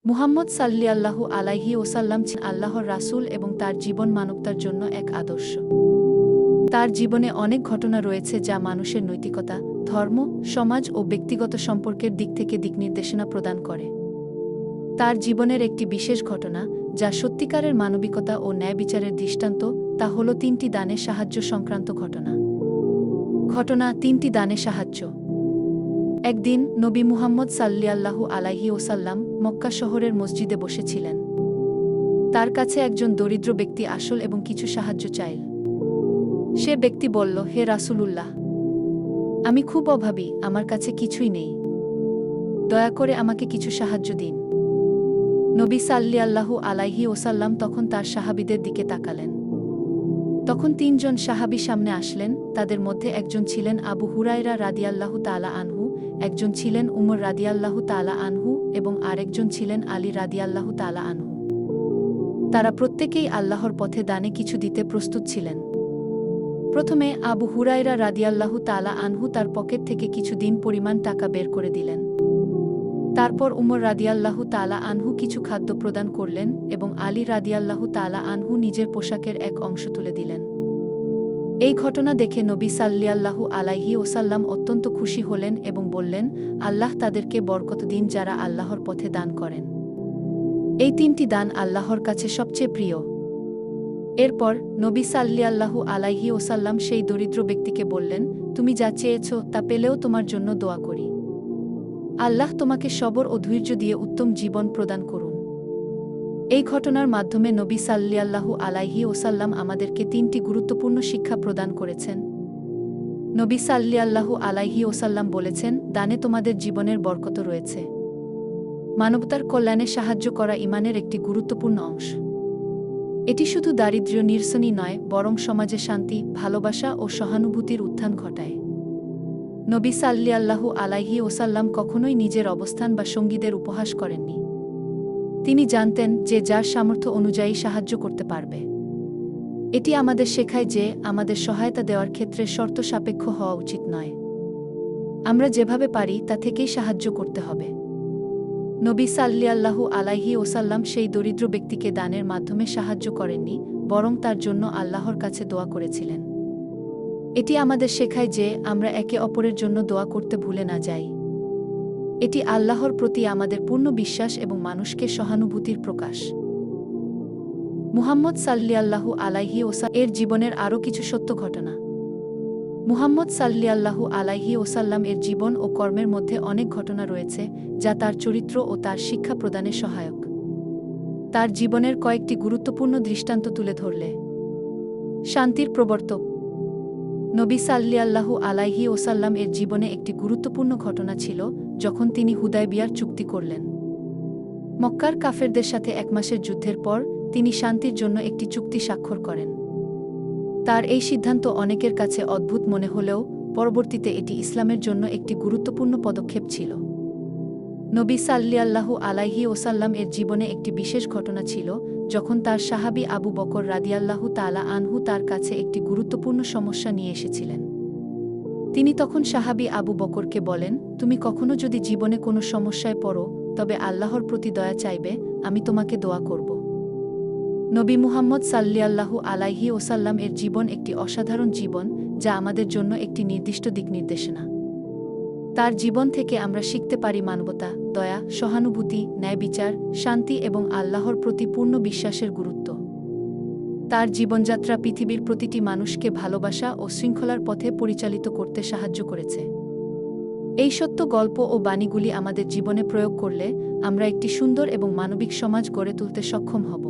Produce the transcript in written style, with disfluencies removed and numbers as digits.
মুহাম্মদ সাল্লিয়াল্লাহু আলাইহি ওসাল্লাম ছিলেন আল্লাহর রাসূল এবং তার জীবন মানবতার জন্য এক আদর্শ। তার জীবনে অনেক ঘটনা রয়েছে যা মানুষের নৈতিকতা, ধর্ম, সমাজ ও ব্যক্তিগত সম্পর্কের দিক থেকে দিকনির্দেশনা প্রদান করে। তার জীবনের একটি বিশেষ ঘটনা, যা সত্যিকারের মানবিকতা ও ন্যায়বিচারের দৃষ্টান্ত, তা হল 3টি দানে সাহায্য সংক্রান্ত ঘটনা। 3টি দানে সাহায্য। একদিন নবী মুহাম্মদ সাল্লিয়াল্লাহু আলাইহি ওসাল্লাম মক্কা শহরের মসজিদে বসেছিলেন। তার কাছে একজন দরিদ্র ব্যক্তি আসল এবং কিছু সাহায্য চাইল। সে ব্যক্তি বলল, হে রাসূলুল্লাহ, আমি খুব অভাবী, আমার কাছে কিছুই নেই। দয়া করে আমাকে কিছু সাহায্য দিন। নবী সাল্লিয়াল্লাহু আলাইহি ওসাল্লাম তখন তার সাহাবীদের দিকে তাকালেন। তখন 3 জন সাহাবী সামনে আসলেন। তাদের মধ্যে একজন ছিলেন আবু হুরায়রা রাদিয়াল্লাহু তাআলা আনহু, একজন ছিলেন উমর রাদিয়াল্লাহু তাআলা আনহু এবং আরেকজন ছিলেন আলী রাদিয়াল্লাহু তাআলা আনহু। তারা প্রত্যেকেই আল্লাহর পথে দানে কিছু দিতে প্রস্তুত ছিলেন। প্রথমে আবু হুরায়রা রাদিয়াল্লাহু তাআলা আনহু তার পকেট থেকে কিছু দিন পরিমাণ টাকা বের করে দিলেন। তারপর উমর রাদিয়াল্লাহু তাআলা আনহু কিছু খাদ্য প্রদান করলেন এবং আলী রাদিয়াল্লাহু তাআলা আনহু নিজের পোশাকের এক অংশ তুলে দিলেন। এই ঘটনা দেখে নবী সাল্লিয়াল্লাহু আলাইহি ওসাল্লাম অত্যন্ত খুশি হলেন এবং বললেন, আল্লাহ তাদেরকে বরকত দিন যারা আল্লাহর পথে দান করেন। এই 3টি দান আল্লাহর কাছে সবচেয়ে প্রিয়। এরপর নবী সাল্লিয়াল্লাহু আলাইহি ওসাল্লাম সেই দরিদ্র ব্যক্তিকে বললেন, তুমি যা চেয়েছ তা পেলেও তোমার জন্য দোয়া করি। আল্লাহ তোমাকে সবর ও ধৈর্য দিয়ে উত্তম জীবন প্রদান করুন। এই ঘটনার মাধ্যমে নবী সাল্লিয়াল্লাহু আলাইহি ওসাল্লাম আমাদেরকে 3টি গুরুত্বপূর্ণ শিক্ষা প্রদান করেছেন। নবী সাল্লিয়াল্লাহু আলাইহি ওসাল্লাম বলেছেন, দানে তোমাদের জীবনের বরকত রয়েছে। মানবতার কল্যাণে সাহায্য করা ঈমানের একটি গুরুত্বপূর্ণ অংশ। এটি শুধু দারিদ্র্য নিরসনই নয়, বরং সমাজে শান্তি, ভালোবাসা ও সহানুভূতির উত্থান ঘটায়। নবী সাল্লিয়াল্লাহু আলাইহি ওসাল্লাম কখনোই নিজের অবস্থান বা সঙ্গীদের উপহাস করেননি। তিনি জানতেন যে যার সামর্থ্য অনুযায়ী সাহায্য করতে পারবে। এটি আমাদের শেখায় যে আমাদের সহায়তা দেওয়ার ক্ষেত্রে শর্ত সাপেক্ষ হওয়া উচিত নয়। আমরা যেভাবে পারি তা থেকেই সাহায্য করতে হবে। নবী সাল্লিয়াল্লাহু আলাইহি ওসাল্লাম সেই দরিদ্র ব্যক্তিকে দানের মাধ্যমে সাহায্য করেননি, বরং তার জন্য আল্লাহর কাছে দোয়া করেছিলেন। এটি আমাদের শেখায় যে আমরা একে অপরের জন্য দোয়া করতে ভুলে না যাই। এটি আল্লাহর প্রতি আমাদের পূর্ণ বিশ্বাস এবং মানুষকে সহানুভূতির প্রকাশ। মুহাম্মদ সাল্লিয়াল্লাহু আলাইহি ওসাল্লাম এর জীবনের আরও কিছু সত্য ঘটনা। মুহাম্মদ সাল্লিয়াল্লাহু আলাইহি ওসাল্লাম এর জীবন ও কর্মের মধ্যে অনেক ঘটনা রয়েছে যা তার চরিত্র ও তার শিক্ষা প্রদানে সহায়ক। তার জীবনের কয়েকটি গুরুত্বপূর্ণ দৃষ্টান্ত তুলে ধরলে। শান্তির প্রবর্তক। নবী সাল্লিয়াল্লাহু আলাইহি ওসাল্লাম এর জীবনে একটি গুরুত্বপূর্ণ ঘটনা ছিল যখন তিনি হুদায়বিয়ার চুক্তি করলেন। মক্কার কাফেরদের সাথে 1 মাসের যুদ্ধের পর তিনি শান্তির জন্য একটি চুক্তি স্বাক্ষর করেন। তার এই সিদ্ধান্ত অনেকের কাছে অদ্ভুত মনে হলেও পরবর্তীতে এটি ইসলামের জন্য একটি গুরুত্বপূর্ণ পদক্ষেপ ছিল। নবী সাল্লিয়াল্লাহু আলাইহি ওসাল্লাম এর জীবনে একটি বিশেষ ঘটনা ছিল যখন তার সাহাবী আবু বকর রাদিয়াল্লাহু তাআলা আনহু তার কাছে একটি গুরুত্বপূর্ণ সমস্যা নিয়ে এসেছিলেন। তিনি তখন সাহাবী আবু বকরকে বলেন, তুমি কখনো যদি জীবনে কোনো সমস্যায় পড়ো, তবে আল্লাহর প্রতি দয়া চাইবে, আমি তোমাকে দোয়া করব। নবী মুহাম্মদ সাল্লিয়াল্লাহু আলাইহি ওসাল্লাম এর জীবন একটি অসাধারণ জীবন, যা আমাদের জন্য একটি নির্দিষ্ট দিক নির্দেশনা। তার জীবন থেকে আমরা শিখতে পারি মানবতা, দয়া, সহানুভূতি, ন্যায়বিচার, শান্তি এবং আল্লাহর প্রতি পূর্ণ বিশ্বাসের গুরুত্ব। তার জীবনযাত্রা পৃথিবীর প্রতিটি মানুষকে ভালোবাসা ও শৃঙ্খলার পথে পরিচালিত করতে সাহায্য করেছে। এই সত্য গল্প ও বাণীগুলি আমাদের জীবনে প্রয়োগ করলে আমরা একটি সুন্দর এবং মানবিক সমাজ গড়ে তুলতে সক্ষম হব।